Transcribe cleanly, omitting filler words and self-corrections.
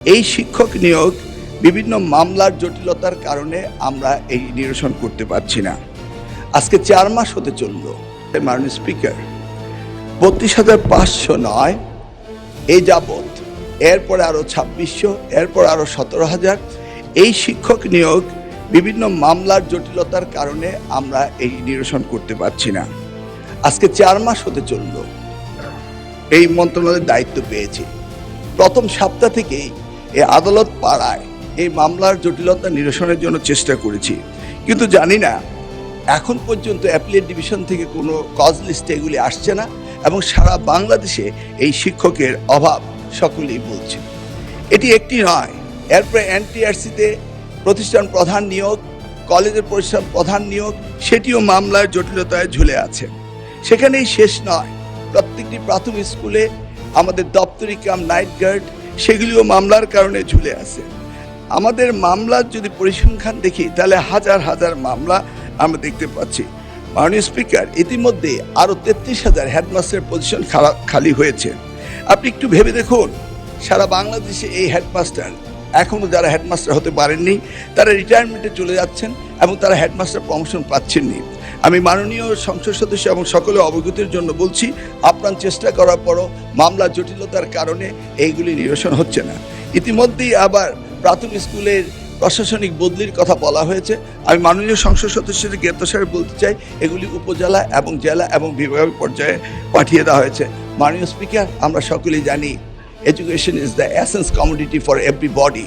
এই শিক্ষক নিয়োগ বিভিন্ন মামলার জটিলতার কারণে আমরা এই নিরসন করতে পারছি না। আজকে 4 মাস হতে চলল। মাননীয় স্পিকার 32,500 নয়, এই যাবৎ এরপরে আরো 2600, এরপর আরো 17,000। এই শিক্ষক নিয়োগ বিভিন্ন মামলার জটিলতার কারণে আমরা এই নিরসন করতে পারছি না। আজকে 4 মাস হতে চলল এই মন্ত্রণালয়ের দায়িত্ব পেয়েছি। প্রথম সপ্তাহ থেকেই এই আদালত পাড়ায় এই মামলার জটিলতা নিরসনের জন্য চেষ্টা করেছি, কিন্তু জানি না এখন পর্যন্ত অ্যাপিলেট ডিভিশন থেকে কোনো কজ লিস্টে এগুলি আসছে না এবং সারা বাংলাদেশে এই শিক্ষকের অভাব সকলেই বলছে। এটি একটি নয়, এরপরে এনটিআরসিতে প্রতিষ্ঠান প্রধান নিয়োগ, কলেজের প্রতিষ্ঠান প্রধান নিয়োগ, সেটিও মামলার জটিলতায় ঝুলে আছে। সেখানেই শেষ নয়, প্রত্যেকটি প্রাথমিক স্কুলে আমাদের দপ্তরি কাম নাইট গার্ড, সেগুলিও মামলার কারণে ঝুলে আছে। আমাদের মামলার যদি পরিসংখ্যান দেখি তাহলে হাজার হাজার মামলা আমরা দেখতে পাচ্ছি। মাননীয় স্পিকার, ইতিমধ্যে আরও 33,000 হেডমাস্টারের পজিশন খালি হয়েছে। আপনি একটু ভেবে দেখুন, সারা বাংলাদেশে এই হেডমাস্টার এখনও যারা হেডমাস্টার হতে পারেননি তারা রিটায়ারমেন্টে চলে যাচ্ছেন এবং তারা হেডমাস্টার প্রমোশন পাচ্ছেননি। আমি মাননীয় সংসদ সদস্য এবং সকলে অবগতির জন্য বলছি, আপ্রাণ চেষ্টা করার পরও মামলার জটিলতার কারণে এইগুলি নিরসন হচ্ছে না। ইতিমধ্যেই আবার প্রাথমিক স্কুলের প্রশাসনিক বদলির কথা বলা হয়েছে। আমি মাননীয় সংসদ সদস্যদের জ্ঞাতসারে বলতে চাই, এগুলি উপজেলা এবং জেলা এবং বিভাগীয় পর্যায়ে পাঠিয়ে দেওয়া হয়েছে। মাননীয় স্পিকার, আমরা সকলেই জানি education is the essence commodity for everybody.